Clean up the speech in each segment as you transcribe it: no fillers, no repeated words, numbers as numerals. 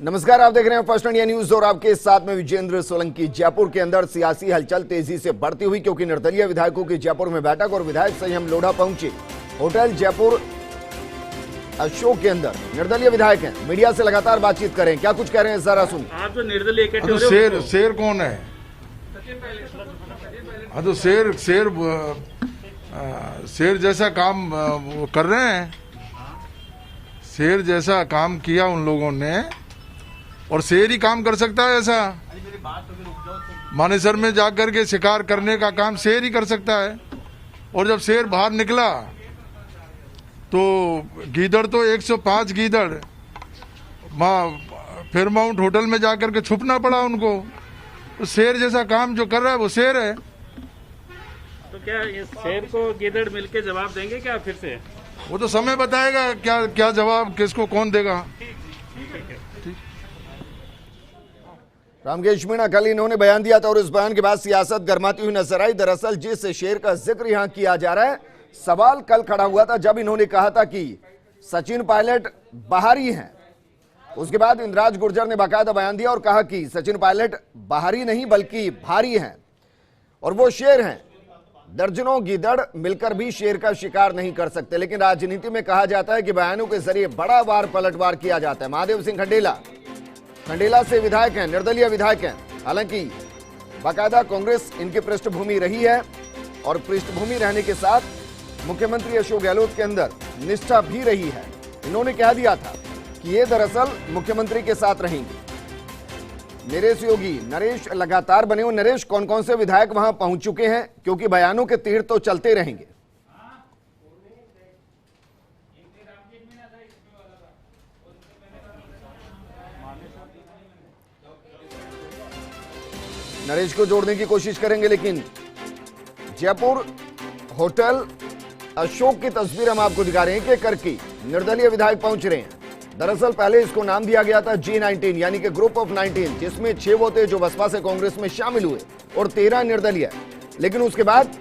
नमस्कार, आप देख रहे हैं फर्स्ट इंडिया न्यूज और आपके साथ में विजेंद्र सोलंकी। जयपुर के अंदर सियासी हलचल तेजी से बढ़ती हुई क्योंकि निर्दलीय विधायकों की जयपुर में बैठक और विधायक संयम लोढ़ा पहुंचे होटल जयपुर अशोक के अंदर। निर्दलीय विधायक हैं, मीडिया से लगातार बातचीत करें, क्या कुछ कह रहे हैं जरा सुनिए। आप जो निर्दलीय इकट्ठे हो तो रहे हो, शेर कौन है? हाँ तो शेर जैसा काम वो कर रहे हैं। शेर जैसा काम किया उन लोगों ने, और शेर ही काम कर सकता है ऐसा। मानेसर में जाकर के शिकार करने का काम शेर ही कर सकता है। और जब शेर बाहर निकला तो गीदड़ तो 105 गीदड़ फेयरमाउंट होटल में जाकर के छुपना पड़ा उनको। तो शेर जैसा काम जो कर रहा है वो शेर है। तो क्या इस शेर को गीदड़ मिलके जवाब देंगे क्या फिर से? वो तो समय बताएगा क्या क्या जवाब किसको कौन देगा। रामकेश मीणा, कल इन्होंने बयान दिया था और इस बयान के बाद सियासत गर्माती हुई नजर आई। दरअसल जिस शेर का जिक्र यहां किया जा रहा है, सवाल कल खड़ा हुआ था जब इन्होंने कहा था कि सचिन पायलट बाहरी हैं। उसके बाद इंद्राज गुर्जर ने बाकायदा बयान दिया और कहा कि सचिन पायलट बाहरी नहीं बल्कि भारी हैं और वो शेर हैं। दर्जनों गीदड़ मिलकर भी शेर का शिकार नहीं कर सकते। लेकिन राजनीति में कहा जाता है कि बयानों के जरिए बड़ा वार पलटवार किया जाता है। महादेव सिंह खंडेला से विधायक हैं, निर्दलीय विधायक हैं। हालांकि बाकायदा कांग्रेस इनकी पृष्ठभूमि रही है और पृष्ठभूमि रहने के साथ मुख्यमंत्री अशोक गहलोत के अंदर निष्ठा भी रही है। इन्होंने कह दिया था कि ये दरअसल मुख्यमंत्री के साथ रहेंगे। नरेश योगी, नरेश लगातार बने हो। नरेश, कौन कौन से विधायक वहां पहुंच चुके हैं, क्योंकि बयानों के तीर तो चलते रहेंगे। नरेश को जोड़ने की कोशिश करेंगे, लेकिन जयपुर होटल अशोक की तस्वीर हम आपको दिखा रहे हैं कि करके निर्दलीय विधायक पहुंच रहे हैं। दरअसल पहले इसको नाम दिया गया था G19 यानी कि ग्रुप ऑफ 19, जिसमें 6 वो थे जो बसपा से कांग्रेस में शामिल हुए और 13 निर्दलीय। लेकिन उसके बाद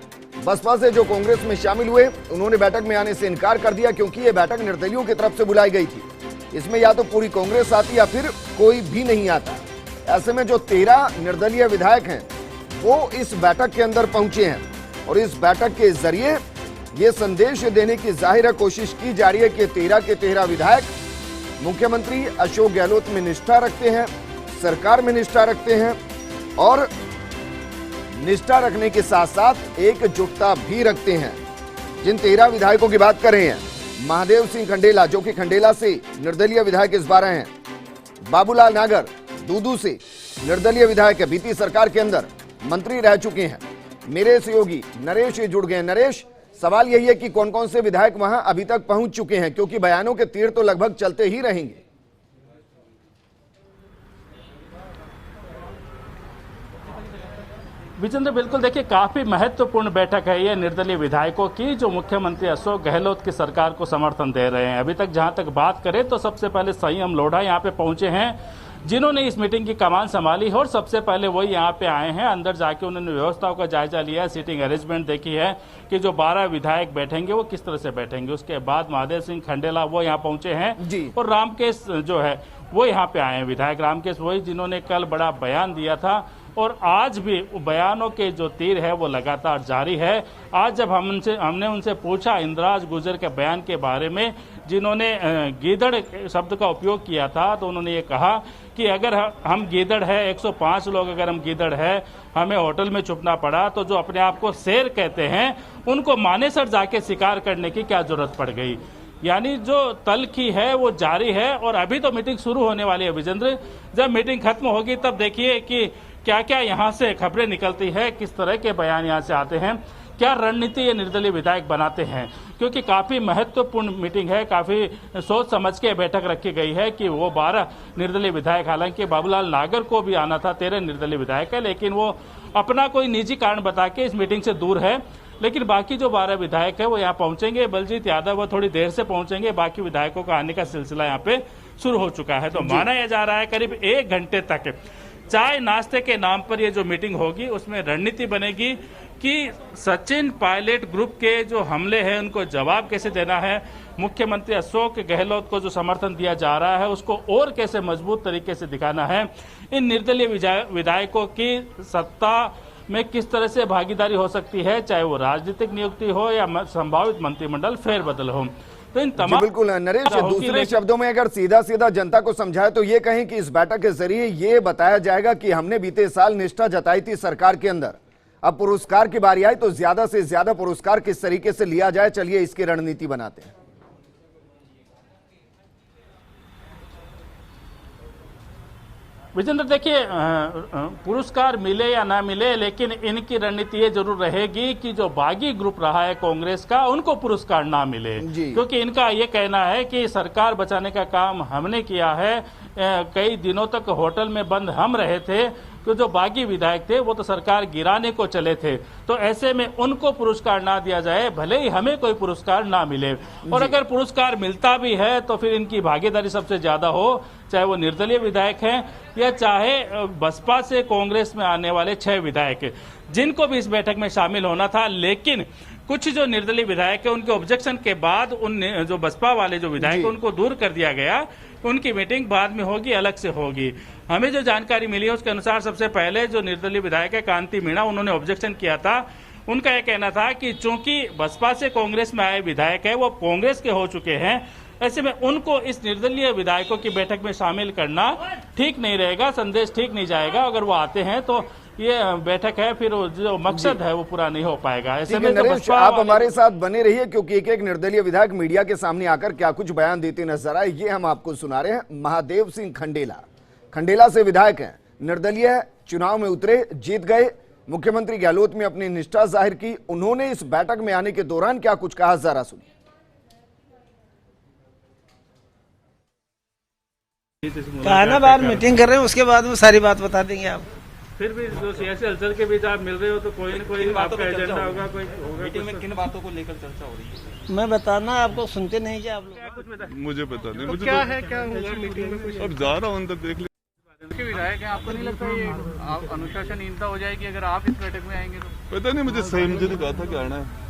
बसपा से जो कांग्रेस में शामिल हुए उन्होंने बैठक में आने से इनकार कर दिया, क्योंकि यह बैठक निर्दलियों की तरफ से बुलाई गई थी। इसमें या तो पूरी कांग्रेस आती या फिर कोई भी नहीं आता। ऐसे में जो 13 निर्दलीय विधायक हैं वो इस बैठक के अंदर पहुंचे हैं और इस बैठक के जरिए ये संदेश देने की जाहिर कोशिश की जा रही है कि 13 के 13 विधायक मुख्यमंत्री अशोक गहलोत में निष्ठा रखते हैं, सरकार में निष्ठा रखते हैं और निष्ठा रखने के साथ साथ एकजुटता भी रखते हैं। जिन 13 विधायकों की बात कर रहे हैं, महादेव सिंह खंडेला जो कि खंडेला से निर्दलीय विधायक इस बार हैं, बाबूलाल नागर दूदू से निर्दलीय विधायक है, बीती सरकार के अंदर मंत्री रह चुके हैं। नरेश योगी, नरेश जुड़ गए। नरेश, सवाल यही है कि कौन कौन से विधायक वहां अभी तक पहुंच चुके हैं, क्योंकि बयानों के तीर तो लगभग चलते ही रहेंगे। विजेंद्र, बिल्कुल देखिए, काफी महत्वपूर्ण बैठक है ये निर्दलीय विधायकों की, जो मुख्यमंत्री अशोक गहलोत की सरकार को समर्थन दे रहे हैं। अभी तक जहां तक बात करें तो सबसे पहले संयम लोढ़ा यहाँ पे पहुंचे हैं, जिन्होंने इस मीटिंग की कमान संभाली है और सबसे पहले वही यहाँ पे आए हैं। अंदर जाके उन्होंने व्यवस्थाओं का जायजा लिया है, सीटिंग अरेंजमेंट देखी है कि जो 12 विधायक बैठेंगे वो किस तरह से बैठेंगे। उसके बाद महादेव सिंह खंडेला वो यहाँ पहुंचे हैं और रामकेश जो है वो यहाँ पे आए हैं। विधायक रामकेश वही जिन्होंने कल बड़ा बयान दिया था और आज भी बयानों के जो तीर है वो लगातार जारी है। आज जब हमने उनसे पूछा इंद्राज गुर्जर के बयान के बारे में, जिन्होंने गीदड़ शब्द का उपयोग किया था, तो उन्होंने ये कहा कि अगर हम गीदड़ है, 105 लोग अगर हम गीदड़ है, हमें होटल में छुपना पड़ा, तो जो अपने आप को शेर कहते हैं उनको मानेसर जाके शिकार करने की क्या जरूरत पड़ गई। यानी जो तल्खी है वो जारी है और अभी तो मीटिंग शुरू होने वाली है। विजेंद्र, जब मीटिंग खत्म होगी तब देखिए कि क्या क्या यहाँ से खबरें निकलती है, किस तरह के बयान यहाँ से आते हैं, क्या रणनीति ये निर्दलीय विधायक बनाते हैं। क्योंकि काफी महत्वपूर्ण मीटिंग है, काफी सोच समझ के बैठक रखी गई है कि वो 12 निर्दलीय विधायक, हालांकि बाबूलाल नागर को भी आना था, 13 निर्दलीय विधायक है, लेकिन वो अपना कोई निजी कारण बता के इस मीटिंग से दूर है। लेकिन बाकी जो 12 विधायक है वो यहाँ पहुंचेंगे। बलजीत यादव वो थोड़ी देर से पहुंचेंगे, बाकी विधायकों का आने का सिलसिला यहाँ पे शुरू हो चुका है। तो माना यह जा रहा है करीब 1 घंटे तक चाय नाश्ते के नाम पर ये जो मीटिंग होगी उसमें रणनीति बनेगी कि सचिन पायलट ग्रुप के जो हमले हैं उनको जवाब कैसे देना है, मुख्यमंत्री अशोक गहलोत को जो समर्थन दिया जा रहा है उसको और कैसे मजबूत तरीके से दिखाना है, इन निर्दलीय विधायकों की सत्ता में किस तरह से भागीदारी हो सकती है, चाहे वो राजनीतिक नियुक्ति हो या संभावित मंत्रिमंडल फेरबदल हो। तो इन तमाम बिल्कुल नरेश, दूसरे शब्दों में अगर सीधा सीधा जनता को समझाए तो ये कहें कि इस बैठक के जरिए ये बताया जाएगा कि हमने बीते साल निष्ठा जताई थी सरकार के अंदर, अब पुरस्कार की बारी आई तो ज्यादा से ज्यादा पुरस्कार किस तरीके से लिया जाए, चलिए इसकी रणनीति बनाते हैं। विजेंद्र, देखिए पुरस्कार मिले या ना मिले, लेकिन इनकी रणनीति ये जरूर रहेगी कि जो बागी ग्रुप रहा है कांग्रेस का उनको पुरस्कार ना मिले, क्योंकि इनका ये कहना है कि सरकार बचाने का काम हमने किया है, कई दिनों तक होटल में बंद हम रहे थे, तो जो बागी विधायक थे वो तो सरकार गिराने को चले थे, तो ऐसे में उनको पुरस्कार ना दिया जाए, भले ही हमें कोई पुरस्कार ना मिले। और अगर पुरस्कार मिलता भी है तो फिर इनकी भागीदारी सबसे ज्यादा हो, चाहे वो निर्दलीय विधायक हैं या चाहे बसपा से कांग्रेस में आने वाले 6 विधायक, जिनको भी इस बैठक में शामिल होना था। लेकिन कुछ जो निर्दलीय विधायक है उनके ऑब्जेक्शन के बाद उन जो बसपा वाले जो विधायक उनको दूर कर दिया गया, उनकी मीटिंग बाद में होगी, अलग से होगी। हमें जो जानकारी मिली है उसके अनुसार सबसे पहले जो निर्दलीय विधायक है कांति मीणा, उन्होंने ऑब्जेक्शन किया था। उनका यह कहना था कि चूंकि बसपा से कांग्रेस में आए विधायक है वो कांग्रेस के हो चुके हैं, ऐसे में उनको इस निर्दलीय विधायकों की बैठक में शामिल करना ठीक नहीं रहेगा, संदेश ठीक नहीं जाएगा। अगर वो आते हैं तो ये बैठक है फिर जो मकसद है वो पूरा नहीं हो पाएगा। ऐसे में नरेश, आप हमारे साथ बने रहिए, क्योंकि एक एक निर्दलीय विधायक मीडिया के सामने आकर क्या कुछ बयान देते नजर आए, ये हम आपको सुना रहे हैं। महादेव सिंह खंडेला से विधायक हैं, निर्दलीय चुनाव में उतरे, जीत गए, मुख्यमंत्री गहलोत में अपनी निष्ठा जाहिर की। उन्होंने इस बैठक में आने के दौरान क्या कुछ कहा, जरा सुनिए। कहना बार मीटिंग कर रहे हैं, उसके बाद में सारी बात बता देंगे आप। फिर भी जो सियासी हलचल के बीच आप मिल रहे हो तो कोई न कोई आपका एजेंडा होगा, कोई होगा। मीटिंग में किन बातों को लेकर चर्चा हो रही है? मैं बताना आपको, सुनते नहीं क्या आप लोग? मुझे पता नहीं, मुझे क्या है, क्या होगा मीटिंग में? कुछ अब जा रहा हूँ अंदर, देख के विधायक हैं, आपको नहीं लगता ये अनुशासनहीनता हो जाएगी अगर आप इस बैठक में आएंगे तो? पता नहीं, मुझे सही मुझे नहीं कहा था कि आना है।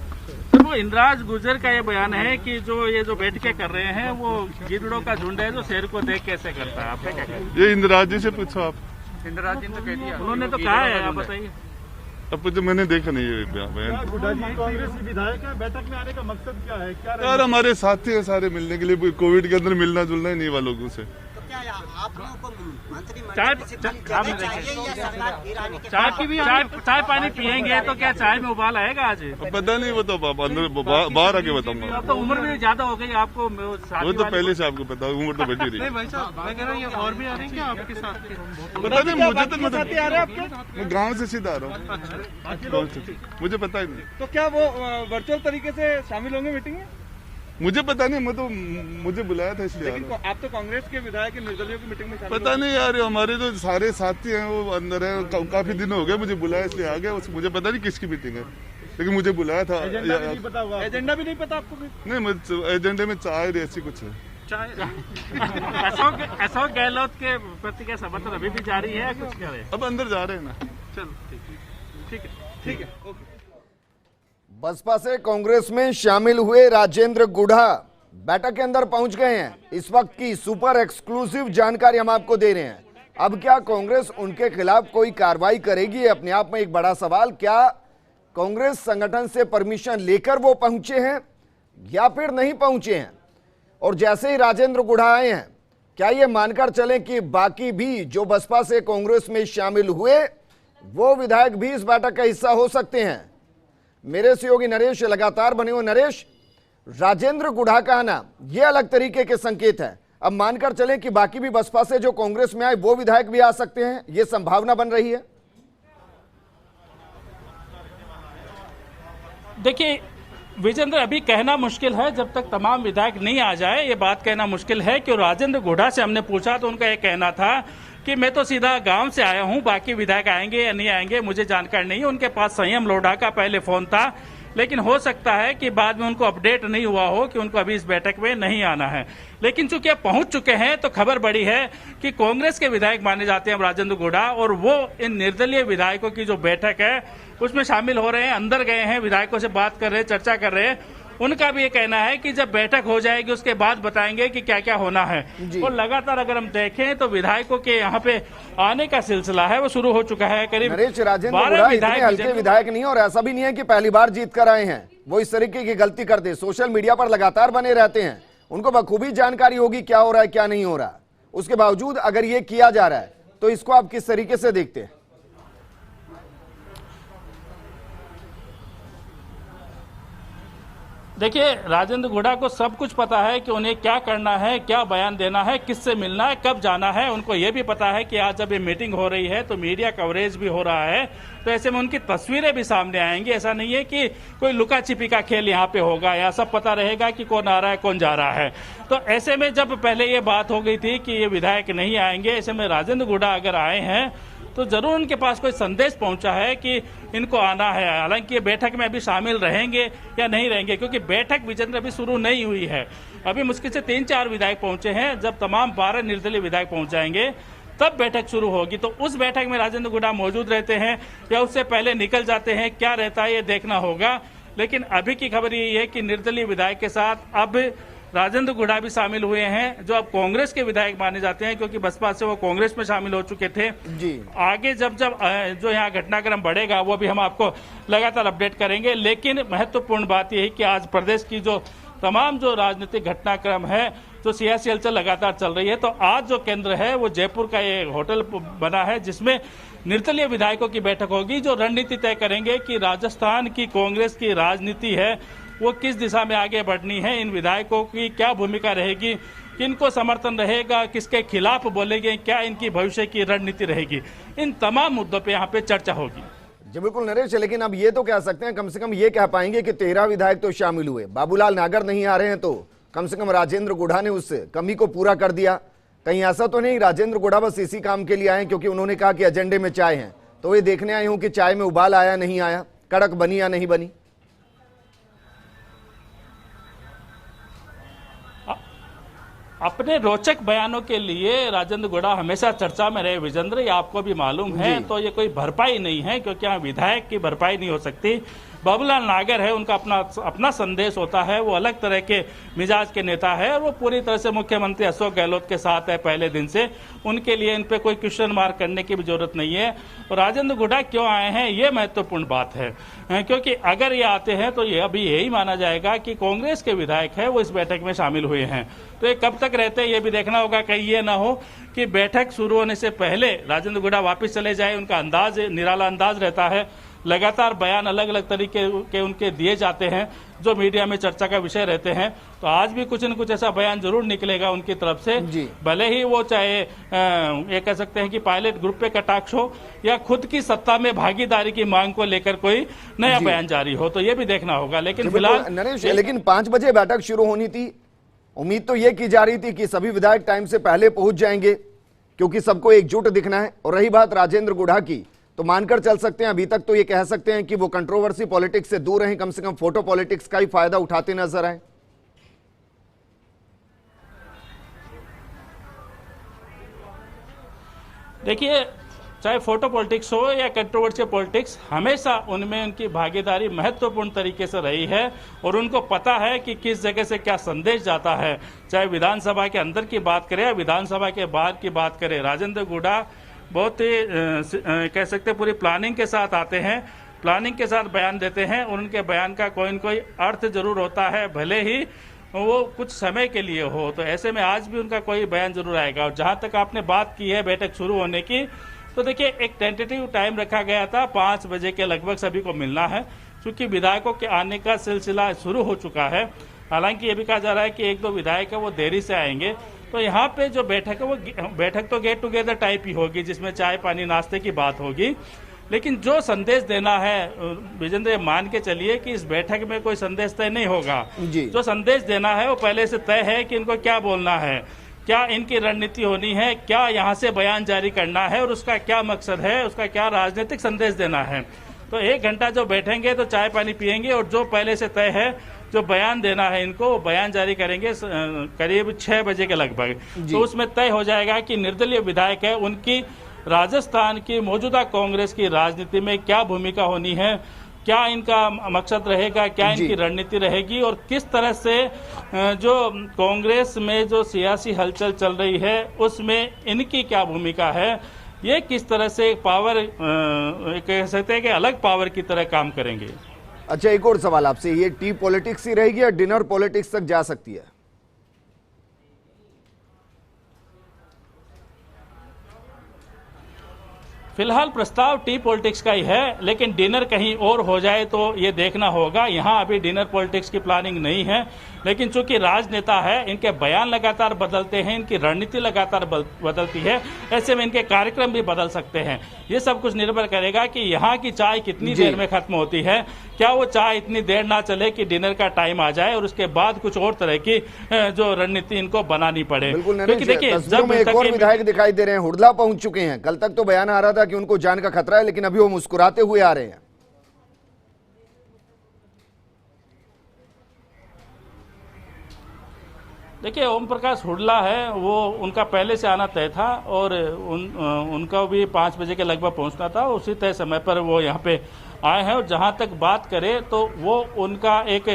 तो वो इंद्राज गुर्जर का ये बयान है कि जो ये जो बैठकें कर रहे हैं वो गिद्धड़ों का झुंड है जो शेर को देख कैसे करता है। आपका क्या कहना है? ये इंदिराज जी से पूछो आप। इंदिराज जी ने तो कह दिया, उन्होंने तो कहा है, आप बताइए। अब जो मैंने देखा नहीं ये बयान। कांग्रेस विधायक है, बैठक में आने का मकसद क्या है? क्या यार हमारे साथी है सारे, मिलने के लिए कोविड के अंदर मिलना जुलना ही नहीं हुआ लोगों से। चाय पानी पियेंगे तो क्या चाय में उबाल आएगा आज? पता नहीं, वो तो अंदर बाहर आके बताऊंगा। अब तो उम्र भी ज्यादा हो गई आपको, वो तो पहले से आपको पता, उम्र तो बढ़ी रही। भाई साहब मैं कह रहा हूँ ये और भी आ रहे हैं क्या आपके साथ? पता नहीं, मुझे तो मैं गाँव से सीधा आ रहा हूँ, मुझे पता ही नहीं। तो क्या वो वर्चुअल तरीके से शामिल होंगे मीटिंग में? मुझे पता नहीं, मैं तो मुझे बुलाया था इसलिए। लेकिन आप तो कांग्रेस के विधायक निर्दलीयों की मीटिंग में शामिल पता नहीं यार, हमारे तो सारे साथी हैं वो अंदर है, काफी दिन हो गए, मुझे बुलाया इसलिए आ गया। मुझे पता नहीं किसकी मीटिंग है, लेकिन मुझे बुलाया था। एजेंडा भी नहीं पता आपको? नहीं, एजेंडे में चाय ऐसी कुछ है। अशोक गहलोत के प्रति क्या समर्थन अभी भी जारी है, कुछ कह रहे हैं? अब अंदर जा रहे हैं ना। चलो ठीक है। ओके। बसपा से कांग्रेस में शामिल हुए राजेंद्र गुढ़ा बैठक के अंदर पहुंच गए हैं। इस वक्त की सुपर एक्सक्लूसिव जानकारी हम आपको दे रहे हैं। अब क्या कांग्रेस उनके खिलाफ कोई कार्रवाई करेगी, अपने आप में एक बड़ा सवाल। क्या कांग्रेस संगठन से परमिशन लेकर वो पहुंचे हैं या फिर नहीं पहुंचे हैं? और जैसे ही राजेंद्र गुढ़ा आए हैं, क्या ये मानकर चलें कि बाकी भी जो बसपा से कांग्रेस में शामिल हुए वो विधायक भी इस बैठक का हिस्सा हो सकते हैं? मेरे सहयोगी नरेश लगातार बने हो। नरेश, राजेंद्र गुढ़ा का आना यह अलग तरीके के संकेत है। अब मानकर चलें कि बाकी भी बसपा से जो कांग्रेस में आए वो विधायक भी आ सकते हैं, यह संभावना बन रही है। देखिए विजेंद्र, अभी कहना मुश्किल है जब तक तमाम विधायक नहीं आ जाए, ये बात कहना मुश्किल है। कि राजेंद्र गुढ़ा से हमने पूछा तो उनका यह कहना था कि मैं तो सीधा गांव से आया हूं, बाकी विधायक आएंगे या नहीं आएंगे मुझे जानकारी नहीं है। उनके पास संयम लोढ़ा का पहले फोन था, लेकिन हो सकता है कि बाद में उनको अपडेट नहीं हुआ हो कि उनको अभी इस बैठक में नहीं आना है। लेकिन चूंकि अब पहुंच चुके हैं तो खबर बड़ी है कि कांग्रेस के विधायक माने जाते हैं राजेंद्र गुढ़ा, और वो इन निर्दलीय विधायकों की जो बैठक है उसमें शामिल हो रहे हैं, अंदर गए हैं, विधायकों से बात कर रहे हैं, चर्चा कर रहे हैं। उनका भी ये कहना है कि जब बैठक हो जाएगी उसके बाद बताएंगे कि क्या क्या होना है। और लगातार अगर हम देखें तो विधायकों के यहाँ पे आने का सिलसिला है वो शुरू हो चुका है। करीब नरेश राजेंद्र गुड़ा इतने हल्के विधायक नहीं, और ऐसा भी नहीं है कि पहली बार जीत कर आए हैं, वो इस तरीके की गलती करते, सोशल मीडिया पर लगातार बने रहते हैं, उनको बखूबी जानकारी होगी क्या हो रहा है क्या नहीं हो रहा। उसके बावजूद अगर ये किया जा रहा है तो इसको आप किस तरीके से देखते हैं? देखिए, राजेंद्र गुड़ा को सब कुछ पता है कि उन्हें क्या करना है, क्या बयान देना है, किससे मिलना है, कब जाना है। उनको ये भी पता है कि आज जब ये मीटिंग हो रही है तो मीडिया कवरेज भी हो रहा है, तो ऐसे में उनकी तस्वीरें भी सामने आएंगी। ऐसा नहीं है कि कोई लुका छिपी का खेल यहाँ पे होगा, या सब पता रहेगा कि कौन आ रहा है कौन जा रहा है। तो ऐसे में जब पहले ये बात हो गई थी कि ये विधायक नहीं आएंगे, ऐसे में राजेंद्र गुड़ा अगर आए हैं तो जरूर उनके पास कोई संदेश पहुंचा है कि इनको आना है। हालांकि ये बैठक में अभी शामिल रहेंगे या नहीं रहेंगे, क्योंकि बैठक विजेंद्र अभी शुरू नहीं हुई है। अभी मुश्किल से 3-4 विधायक पहुंचे हैं। जब तमाम 12 निर्दलीय विधायक पहुंच जाएंगे तब बैठक शुरू होगी। तो उस बैठक में राजेंद्र गुड़ा मौजूद रहते हैं या उससे पहले निकल जाते हैं, क्या रहता है ये देखना होगा। लेकिन अभी की खबर यही है कि निर्दलीय विधायक के साथ अब राजेंद्र गुड़ा भी शामिल हुए हैं, जो अब कांग्रेस के विधायक माने जाते हैं, क्योंकि बसपा से वो कांग्रेस में शामिल हो चुके थे जी। आगे जब जो यहाँ घटनाक्रम बढ़ेगा वो भी हम आपको लगातार अपडेट करेंगे। लेकिन महत्वपूर्ण बात यह है कि आज प्रदेश की जो तमाम जो राजनीतिक घटनाक्रम है, जो सियासी हलचल लगातार चल रही है, तो आज जो केंद्र है वो जयपुर का ये होटल बना है, जिसमें निर्दलीय विधायकों की बैठक होगी, जो रणनीति तय करेंगे कि राजस्थान की कांग्रेस की राजनीति है वो किस दिशा में आगे बढ़नी है, इन विधायकों की क्या भूमिका रहेगी, किनको समर्थन रहेगा, किसके खिलाफ बोलेंगे, क्या इनकी भविष्य की रणनीति रहेगी। इन तमाम मुद्दों पे यहाँ पे चर्चा होगी। जी बिल्कुल नरेश, लेकिन अब ये तो कह सकते हैं, कम से कम ये कह पाएंगे कि 13 विधायक तो शामिल हुए, बाबूलाल नागर नहीं आ रहे हैं, तो कम से कम राजेंद्र गुड़ा ने उस कमी को पूरा कर दिया। कहीं ऐसा तो नहीं राजेंद्र गुड़ा बस इसी काम के लिए आए क्योंकि उन्होंने कहा कि एजेंडे में चाय है, तो ये देखने आए हूं कि चाय में उबाल आया नहीं आया, कड़क बनी या नहीं बनी? अपने रोचक बयानों के लिए राजेंद्र गुड़ा हमेशा चर्चा में रहे विजेंद्र, ये आपको भी मालूम है। तो ये कोई भरपाई नहीं है, क्योंकि यहाँ विधायक की भरपाई नहीं हो सकती। बाबूलाल नागर है, उनका अपना संदेश होता है, वो अलग तरह के मिजाज के नेता है, और वो पूरी तरह से मुख्यमंत्री अशोक गहलोत के साथ है पहले दिन से। उनके लिए इन पे कोई क्वेश्चन मार्क करने की भी जरूरत नहीं है। और राजेंद्र गुड़ा क्यों आए हैं ये महत्वपूर्ण बात है, क्योंकि अगर ये आते हैं तो ये अभी यही माना जाएगा कि कांग्रेस के विधायक है वो इस बैठक में शामिल हुए हैं। तो ये कब तक रहते हैं ये भी देखना होगा, कहीं ये ना हो कि बैठक शुरू होने से पहले राजेंद्र गुड़ा वापस चले जाए। उनका अंदाज निराला अंदाज रहता है, लगातार बयान अलग अलग तरीके के उनके दिए जाते हैं जो मीडिया में चर्चा का विषय रहते हैं। तो आज भी कुछ न कुछ ऐसा बयान जरूर निकलेगा उनकी तरफ से, भले ही वो चाहे ये कह सकते हैं कि पायलट ग्रुप पे कटाक्ष हो या खुद की सत्ता में भागीदारी की मांग को लेकर कोई नया बयान जारी हो, तो ये भी देखना होगा। लेकिन फिलहाल नरेश, लेकिन 5 बजे बैठक शुरू होनी थी, उम्मीद तो ये की जा रही थी कि सभी विधायक टाइम से पहले पहुंच जाएंगे क्योंकि सबको एकजुट दिखना है। और रही बात राजेंद्र गुड़ा की, तो मानकर चल सकते हैं अभी तक तो ये कह सकते हैं कि वो कंट्रोवर्सी पॉलिटिक्स से दूर रहे, कम से कम फोटो पॉलिटिक्स का ही फायदा उठाते नजर आए। देखिए, चाहे फोटो पॉलिटिक्स हो या कंट्रोवर्शियल पॉलिटिक्स, हमेशा उनमें उनकी भागीदारी महत्वपूर्ण तरीके से रही है और उनको पता है कि किस जगह से क्या संदेश जाता है। चाहे विधानसभा के अंदर की बात करें या विधानसभा के बाहर की बात करें, राजेंद्र गुड़ा बहुत ही कह सकते पूरी प्लानिंग के साथ आते हैं, प्लानिंग के साथ बयान देते हैं और उनके बयान का कोई न कोई अर्थ जरूर होता है, भले ही वो कुछ समय के लिए हो। तो ऐसे में आज भी उनका कोई बयान जरूर आएगा। और जहां तक आपने बात की है बैठक शुरू होने की, तो देखिए एक टेंटेटिव टाइम रखा गया था, 5 बजे के लगभग सभी को मिलना है, क्योंकि विधायकों के आने का सिलसिला शुरू हो चुका है। हालांकि ये भी कहा जा रहा है कि 1-2 विधायक है वो देरी से आएंगे। तो यहाँ पे जो बैठक है वो बैठक तो गेट टुगेदर टाइप ही होगी, जिसमें चाय पानी नाश्ते की बात होगी। लेकिन जो संदेश देना है विजेंद्र, मान के चलिए कि इस बैठक में कोई संदेश तय नहीं होगा। जो संदेश देना है वो पहले से तय है कि इनको क्या बोलना है, क्या इनकी रणनीति होनी है, क्या यहाँ से बयान जारी करना है और उसका क्या मकसद है, उसका क्या राजनीतिक संदेश देना है। तो 1 घंटा जो बैठेंगे तो चाय पानी पियेंगे और जो पहले से तय है जो बयान देना है इनको, बयान जारी करेंगे करीब 6 बजे के लगभग। तो उसमें तय हो जाएगा कि निर्दलीय विधायक है उनकी राजस्थान की मौजूदा कांग्रेस की राजनीति में क्या भूमिका होनी है, क्या इनका मकसद रहेगा, क्या जी। इनकी रणनीति रहेगी और किस तरह से जो कांग्रेस में जो सियासी हलचल चल रही है उसमें इनकी क्या भूमिका है, ये किस तरह से पावर कह सकते हैं कि अलग पावर की तरह काम करेंगे। अच्छा, एक और सवाल आपसे, ये टी पॉलिटिक्स ही रहेगी या डिनर पॉलिटिक्स तक जा सकती है? फिलहाल प्रस्ताव टी पॉलिटिक्स का ही है, लेकिन डिनर कहीं और हो जाए तो ये देखना होगा। यहाँ अभी डिनर पॉलिटिक्स की प्लानिंग नहीं है, लेकिन चूंकि राजनेता है, इनके बयान लगातार बदलते हैं, इनकी रणनीति लगातार बदलती है, ऐसे में इनके कार्यक्रम भी बदल सकते हैं। ये सब कुछ निर्भर करेगा कि यहाँ की चाय कितनी देर में खत्म होती है। क्या वो चाय इतनी देर ना चले कि डिनर का टाइम आ जाए और उसके बाद कुछ और तरह की जो रणनीति इनको बनानी पड़े। बिल्कुल क्योंकि देखिए, तस्वीरों में एक और विधायक दिखाई दे रहे हैं, हुडला पहुंच चुके हैं। कल तक तो बयान आ रहा था कि उनको जान का खतरा है, लेकिन अभी वो मुस्कुराते हुए आ रहे हैं। देखिए, ओम प्रकाश हुडला है, वो उनका पहले से आना तय था और उनका भी 5 बजे के लगभग पहुंचना था। उसी तय समय पर वो यहाँ पे आए हैं और जहाँ तक बात करें तो वो उनका एक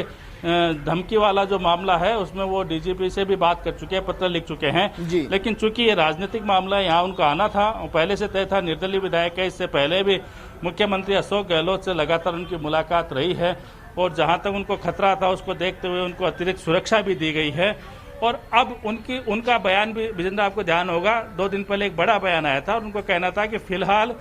धमकी वाला जो मामला है उसमें वो डीजीपी से भी बात कर चुके हैं, पत्र लिख चुके हैं। लेकिन चूंकि ये राजनीतिक मामला है, यहाँ उनका आना था, पहले से तय था। निर्दलीय विधायक है, इससे पहले भी मुख्यमंत्री अशोक गहलोत से लगातार उनकी मुलाकात रही है और जहाँ तक उनको खतरा था उसको देखते हुए उनको अतिरिक्त सुरक्षा भी दी गई है। और अब उनका बयान भी, विजेंद्र, आपको ध्यान होगा, 2 दिन पहले एक बड़ा बयान आया था और उनको कहना था कि फिलहाल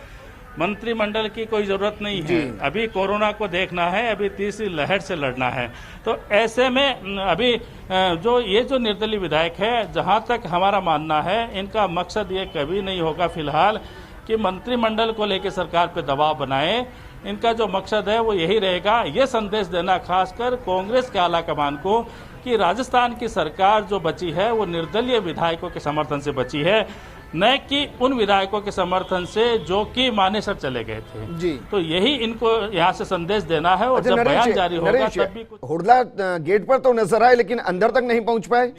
मंत्रिमंडल की कोई जरूरत नहीं है, अभी कोरोना को देखना है, अभी तीसरी लहर से लड़ना है। तो ऐसे में अभी जो निर्दलीय विधायक है, जहां तक हमारा मानना है, इनका मकसद ये कभी नहीं होगा फिलहाल कि मंत्रिमंडल को लेकर सरकार पे दबाव बनाए। इनका जो मकसद है वो यही रहेगा, ये संदेश देना खासकर कांग्रेस के आला कमान को कि राजस्थान की सरकार जो बची है वो निर्दलीय विधायकों के समर्थन से बची है, न कि उन विधायकों के समर्थन से जो कि मानेसर चले गए थे जी। तो यही इनको यहाँ से संदेश देना है और जब बयान जारी होगा तब भी कुछ। हुडला गेट पर तो नजर आए लेकिन अंदर तक नहीं पहुंच पाए।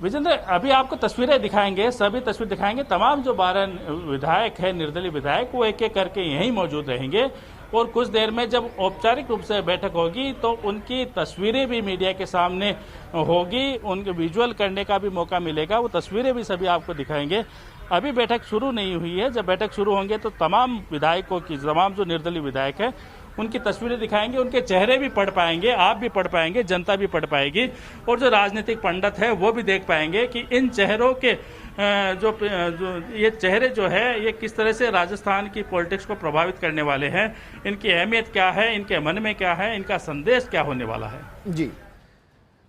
विजेंद्र, अभी आपको तस्वीरें दिखाएंगे, सभी तस्वीर दिखाएंगे। तमाम जो 12 विधायक है, निर्दलीय विधायक, वो एक एक करके यहीं मौजूद रहेंगे और कुछ देर में जब औपचारिक रूप से बैठक होगी तो उनकी तस्वीरें भी मीडिया के सामने होगी, उनको विजुअल करने का भी मौका मिलेगा, वो तस्वीरें भी सभी आपको दिखाएंगे। अभी बैठक शुरू नहीं हुई है, जब बैठक शुरू होंगे तो तमाम विधायकों की, तमाम जो निर्दलीय विधायक है उनकी तस्वीरें दिखाएंगे, उनके चेहरे भी पढ़ पाएंगे, आप भी पढ़ पाएंगे, जनता भी पढ़ पाएगी और जो राजनीतिक पंडित है वो भी देख पाएंगे कि इन चेहरों के जो ये चेहरे जो है ये किस तरह से राजस्थान की पॉलिटिक्स को प्रभावित करने वाले हैं, इनकी अहमियत क्या है, इनके मन में क्या है, इनका संदेश क्या होने वाला है। जी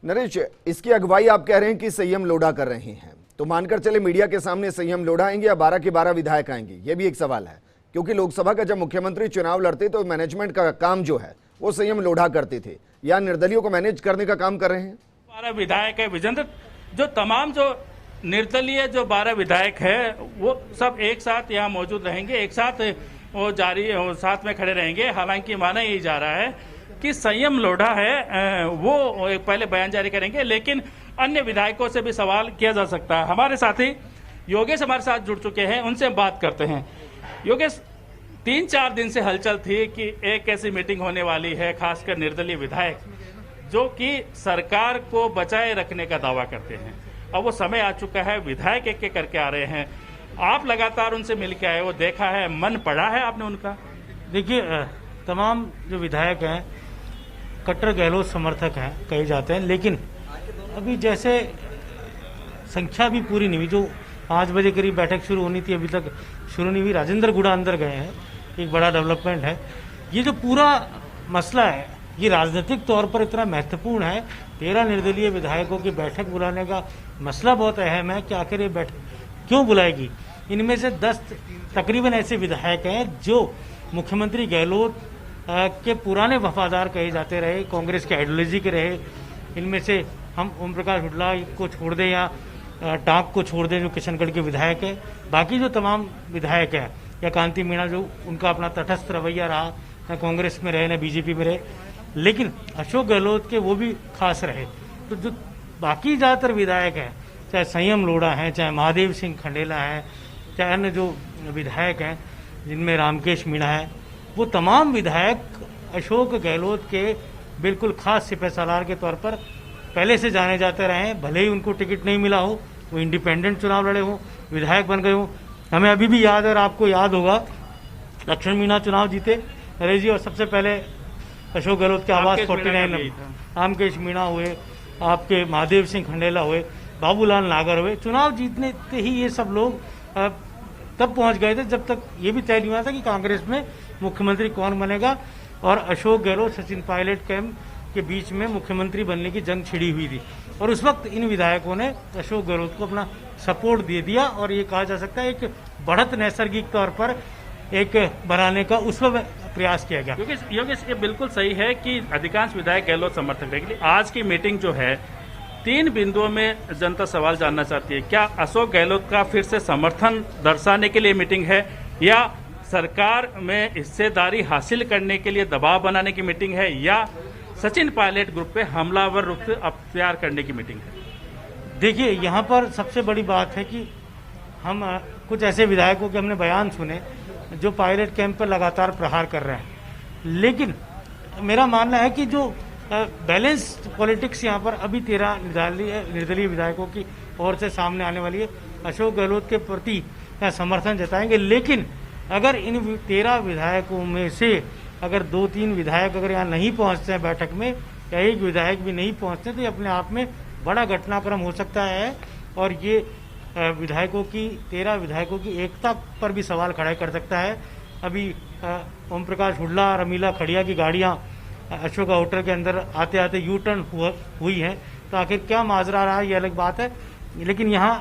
नरेश, इसकी अगुवाई आप कह रहे हैं कि संयम लोढ़ा कर रहे हैं, तो मानकर चले मीडिया के सामने संयम लोढ़ा आएंगे या 12 के 12 विधायक आएंगे, ये भी एक सवाल है। क्योंकि लोकसभा का जब मुख्यमंत्री चुनाव लड़ते तो मैनेजमेंट का काम जो है वो संयम लोढ़ा करते थे, या निर्दलियों को मैनेज करने का काम कर रहे हैं। 12 विधायक है विजेंद्र, जो तमाम जो निर्दलीय जो 12 विधायक है वो सब एक साथ यहाँ मौजूद रहेंगे, एक साथ वो साथ में खड़े रहेंगे। हालांकि माना यही जा रहा है कि संयम लोढ़ा है, वो पहले बयान जारी करेंगे, लेकिन अन्य विधायकों से भी सवाल किया जा सकता है। हमारे साथी योगेश हमारे साथ जुड़ चुके हैं, उनसे बात करते हैं। योगेश, 3-4 दिन से हलचल थी कि एक ऐसी मीटिंग होने वाली है, खासकर निर्दलीय विधायक जो कि सरकार को बचाए रखने का दावा करते हैं। अब वो समय आ चुका है, विधायक एक एक करके आ रहे हैं, आप लगातार उनसे मिल के आए, वो देखा है, मन पड़ा है आपने उनका? देखिए, तमाम जो विधायक हैं कट्टर गहलोत समर्थक हैं कहे जाते हैं, लेकिन अभी जैसे संख्या भी पूरी नहीं हुई। जो 5 बजे करीब बैठक शुरू होनी थी, अभी तक शुरू नहीं हुई। राजेंद्र गुड़ा अंदर गए हैं, एक बड़ा डेवलपमेंट है। ये जो पूरा मसला है ये राजनीतिक तौर पर इतना महत्वपूर्ण है। 13 निर्दलीय विधायकों की बैठक बुलाने का मसला बहुत अहम है कि आखिर ये बैठक क्यों बुलाएगी। इनमें से 10 तकरीबन ऐसे विधायक हैं जो मुख्यमंत्री गहलोत के पुराने वफादार कहे जाते रहे, कांग्रेस के आइडियोलॉजी के रहे। इनमें से हम ओम प्रकाश हुडला को छोड़ दें या टाँक को छोड़ दें जो किशनगढ़ के विधायक है, बाकी जो तमाम विधायक हैं, या कांति मीणा जो उनका अपना तटस्थ रवैया रहा, न कांग्रेस में रहे न बीजेपी में रहे, लेकिन अशोक गहलोत के वो भी खास रहे। तो जो बाकी ज़्यादातर विधायक हैं, चाहे संयम लोढ़ा हैं, चाहे महादेव सिंह खंडेला हैं, चाहे अन्य जो विधायक हैं जिनमें रामकेश मीणा है, वो तमाम विधायक अशोक गहलोत के बिल्कुल खास सिपहसालार के तौर पर पहले से जाने जाते रहे हैं। भले ही उनको टिकट नहीं मिला हो, वो इंडिपेंडेंट चुनाव लड़े हों, विधायक बन गए हों। हमें अभी भी याद है, और आपको याद होगा, लक्ष्मण मीणा चुनाव जीते नरेश जी, और सबसे पहले अशोक गहलोत के आवास 49 रामकेश मीणा हुए, आपके महादेव सिंह खंडेला हुए, बाबूलाल नागर हुए। चुनाव जीतने से ही ये सब लोग तब पहुंच गए थे जब तक ये भी तय नहीं हुआ था कि कांग्रेस में मुख्यमंत्री कौन बनेगा, और अशोक गहलोत सचिन पायलट कैंप के बीच में मुख्यमंत्री बनने की जंग छिड़ी हुई थी। और उस वक्त इन विधायकों ने अशोक गहलोत को अपना सपोर्ट दे दिया, और ये कहा जा सकता है एक बढ़त नैसर्गिक तौर पर एक बनाने का उस वक्त प्रयास किया गया। योगेश, ये बिल्कुल सही है कि अधिकांश विधायक गहलोत समर्थक है। आज की मीटिंग जो है, 3 बिंदुओं में जनता सवाल जानना चाहती है। क्या अशोक गहलोत का फिर से समर्थन दर्शाने के लिए मीटिंग है, या सरकार में हिस्सेदारी हासिल करने के लिए दबाव बनाने की मीटिंग है, या सचिन पायलट ग्रुप पे हमलावर रूप से अख्तियार करने की मीटिंग है? देखिए, यहाँ पर सबसे बड़ी बात है कि हम कुछ ऐसे विधायकों के हमने बयान सुने जो पायलट कैंप पर लगातार प्रहार कर रहे हैं, लेकिन मेरा मानना है कि जो बैलेंस पॉलिटिक्स यहाँ पर अभी 13 निर्दलीय विधायकों की ओर से सामने आने वाली है। अशोक गहलोत के प्रति समर्थन जताएंगे, लेकिन अगर इन 13 विधायकों में से अगर 2-3 विधायक अगर यहाँ नहीं पहुँचते हैं बैठक में, या एक विधायक भी नहीं पहुँचते, तो ये अपने आप में बड़ा घटनाक्रम हो सकता है, और ये विधायकों की 13 विधायकों की एकता पर भी सवाल खड़ा कर सकता है। अभी ओम प्रकाश हुड्डा, रमीला खड़िया की गाड़ियाँ अशोका होटल के अंदर आते आते यू टर्न हुई है, तो आखिर क्या माजरा रहा है ये अलग बात है, लेकिन यहाँ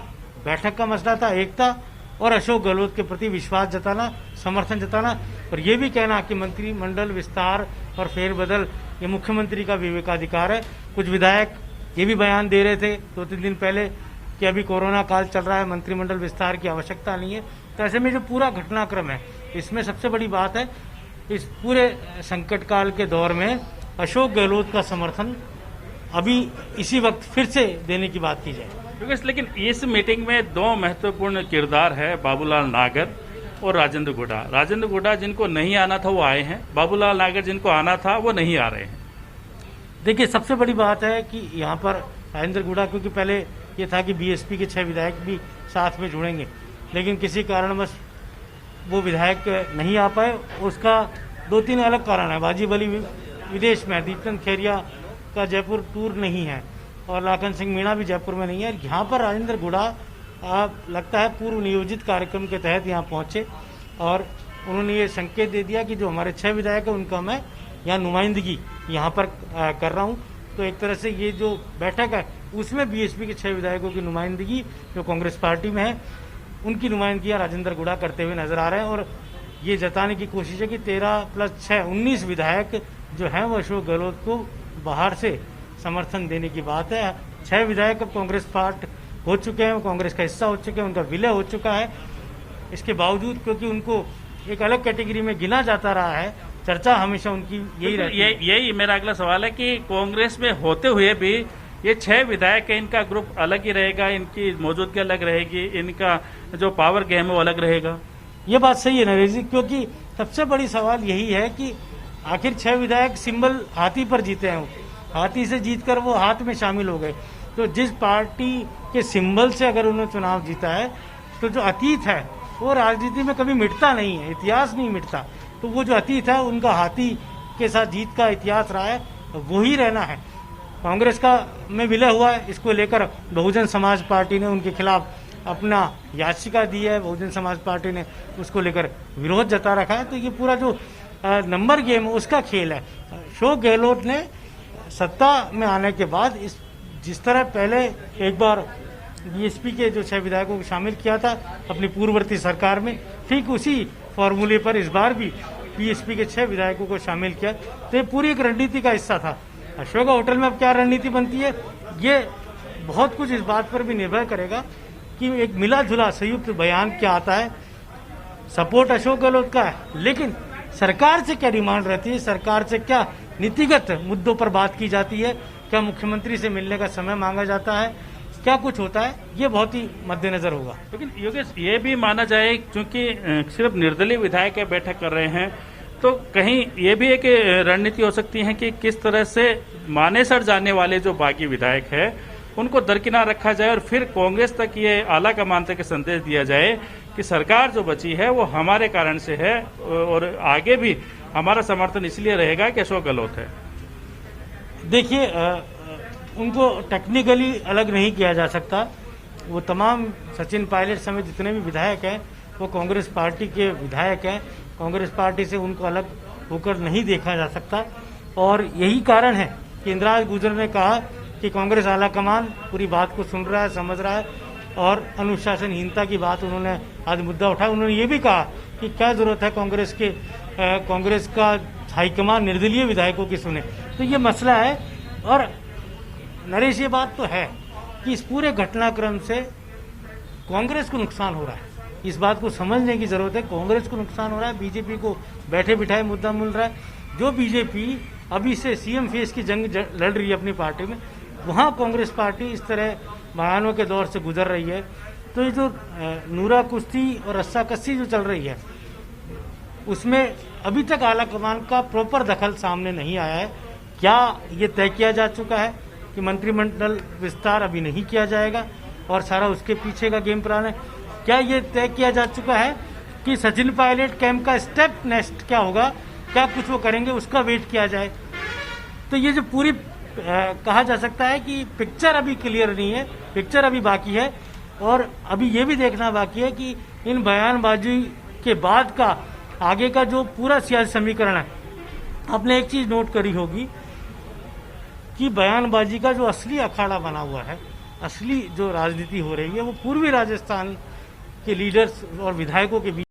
बैठक का मसला था एकता और अशोक गहलोत के प्रति विश्वास जताना, समर्थन जताना, और ये भी कहना कि मंत्रिमंडल विस्तार और फेरबदल ये मुख्यमंत्री का विवेकाधिकार है। कुछ विधायक ये भी बयान दे रहे थे 2-3 दिन पहले कि अभी कोरोना काल चल रहा है, मंत्रिमंडल विस्तार की आवश्यकता नहीं है। तो ऐसे में जो पूरा घटनाक्रम है, इसमें सबसे बड़ी बात है, इस पूरे संकट काल के दौर में अशोक गहलोत का समर्थन अभी इसी वक्त फिर से देने की बात की जाए। लेकिन इस मीटिंग में 2 महत्वपूर्ण किरदार है, बाबूलाल नागर और राजेंद्र गुडा। राजेंद्र गुडा जिनको नहीं आना था वो आए हैं, बाबूलाल नागर जिनको आना था वो नहीं आ रहे हैं। देखिए, सबसे बड़ी बात है कि यहाँ पर राजेंद्र गुडा, क्योंकि पहले ये था कि बीएसपी के 6 विधायक भी साथ में जुड़ेंगे, लेकिन किसी कारणवश वो विधायक नहीं आ पाए। उसका 2-3 अलग कारण है। बाजी बली विदेश में, दीपचंद खेरिया का जयपुर टूर नहीं है, और लाखन सिंह मीणा भी जयपुर में नहीं है। यहाँ पर राजेंद्र गुडा लगता है पूर्व नियोजित कार्यक्रम के तहत यहाँ पहुँचे, और उन्होंने ये संकेत दे दिया कि जो हमारे 6 विधायक हैं उनका मैं यहाँ नुमाइंदगी यहाँ पर कर रहा हूँ। तो एक तरह से ये जो बैठक है उसमें बीएसपी के 6 विधायकों की नुमाइंदगी जो कांग्रेस पार्टी में है, उनकी नुमाइंदगी राजेंद्र गुडा करते हुए नजर आ रहे हैं, और ये जताने की कोशिश है कि 13 + 6 19 विधायक जो हैं वो अशोक गहलोत को बाहर से समर्थन देने की बात है। 6 विधायक अब कांग्रेस पार्ट हो चुके हैं, वो कांग्रेस का हिस्सा हो चुके हैं, उनका विलय हो चुका है। इसके बावजूद क्योंकि उनको एक अलग कैटेगरी में गिना जाता रहा है, चर्चा हमेशा उनकी यही रहती है। यही मेरा अगला सवाल है कि कांग्रेस में होते हुए भी ये 6 विधायक है, इनका ग्रुप अलग ही रहेगा, इनकी मौजूदगी अलग रहेगी, इनका जो पावर गेम है वो अलग रहेगा। ये बात सही है नरेश जी, क्योंकि सबसे बड़ी सवाल यही है कि आखिर 6 विधायक सिंबल हाथी पर जीते हैं, हाथी से जीतकर वो हाथ में शामिल हो गए। तो जिस पार्टी के सिंबल से अगर उन्होंने चुनाव जीता है, तो जो अतीत है वो राजनीति में कभी मिटता नहीं है, इतिहास नहीं मिटता। तो वो जो अतीत है उनका हाथी के साथ जीत का इतिहास रहा है, वो ही रहना है। कांग्रेस का में विलय हुआ है, इसको लेकर बहुजन समाज पार्टी ने उनके खिलाफ अपना याचिका दी है, बहुजन समाज पार्टी ने उसको लेकर विरोध जता रखा है। तो ये पूरा जो नंबर गेम उसका खेल है। अशोक गहलोत ने सत्ता में आने के बाद जिस तरह पहले एक बार बीएसपी के जो 6 विधायकों को शामिल किया था अपनी पूर्ववर्ती सरकार में, ठीक उसी फॉर्मूले पर इस बार भी बीएसपी के 6 विधायकों को शामिल किया। तो ये पूरी एक रणनीति का हिस्सा था। अशोका होटल में अब क्या रणनीति बनती है, ये बहुत कुछ इस बात पर भी निर्भर करेगा कि एक मिला जुला संयुक्त बयान क्या आता है। सपोर्ट अशोक गहलोत का है, लेकिन सरकार से क्या डिमांड रहती है, सरकार से क्या नीतिगत मुद्दों पर बात की जाती है, क्या मुख्यमंत्री से मिलने का समय मांगा जाता है, क्या कुछ होता है, ये बहुत ही मद्देनजर होगा। लेकिन योगेश, ये भी माना जाए क्योंकि सिर्फ निर्दलीय विधायक बैठक कर रहे हैं, तो कहीं ये भी एक रणनीति हो सकती है कि किस तरह से मानेसर जाने वाले जो बागी विधायक है उनको दरकिनार रखा जाए और फिर कांग्रेस तक ये आला कमान तक संदेश दिया जाए कि सरकार जो बची है वो हमारे कारण से है और आगे भी हमारा समर्थन इसलिए रहेगा कि अशोक गहलोत है। देखिए, उनको टेक्निकली अलग नहीं किया जा सकता। वो तमाम सचिन पायलट समेत जितने भी विधायक हैं वो कांग्रेस पार्टी के विधायक हैं। कांग्रेस पार्टी से उनको अलग होकर नहीं देखा जा सकता और यही कारण है कि इंदिराज गुर्जर ने कहा कि कांग्रेस आलाकमान पूरी बात को सुन रहा है, समझ रहा है और अनुशासनहीनता की बात उन्होंने आज मुद्दा उठाया। उन्होंने ये भी कहा कि क्या जरूरत है कांग्रेस का हाईकमान निर्दलीय विधायकों की सुने। तो ये मसला है और नरेश, ये बात तो है कि इस पूरे घटनाक्रम से कांग्रेस को नुकसान हो रहा है। इस बात को समझने की जरूरत है, कांग्रेस को नुकसान हो रहा है, बीजेपी को बैठे बिठाए मुद्दा मिल रहा है। जो बीजेपी अभी से सीएम फेस की जंग लड़ रही है अपनी पार्टी में, वहाँ कांग्रेस पार्टी इस तरह बयानों के दौर से गुजर रही है। तो ये जो नूरा कुश्ती और रस्सा कस्सी जो चल रही है उसमें अभी तक आला कमान का प्रॉपर दखल सामने नहीं आया है। क्या ये तय किया जा चुका है कि मंत्रिमंडल विस्तार अभी नहीं किया जाएगा और सारा उसके पीछे का गेम प्लान है? क्या ये तय किया जा चुका है कि सचिन पायलट कैंप का स्टेप नेक्स्ट क्या होगा, क्या कुछ वो करेंगे, उसका वेट किया जाए? तो ये जो पूरी कहा जा सकता है कि पिक्चर अभी क्लियर नहीं है, पिक्चर अभी बाकी है और अभी ये भी देखना बाकी है कि इन बयानबाजी के बाद का आगे का जो पूरा सियासी समीकरण है। आपने एक चीज नोट करी होगी कि बयानबाजी का जो असली अखाड़ा बना हुआ है, असली जो राजनीति हो रही है वो पूर्वी राजस्थान के लीडर्स और विधायकों के बीच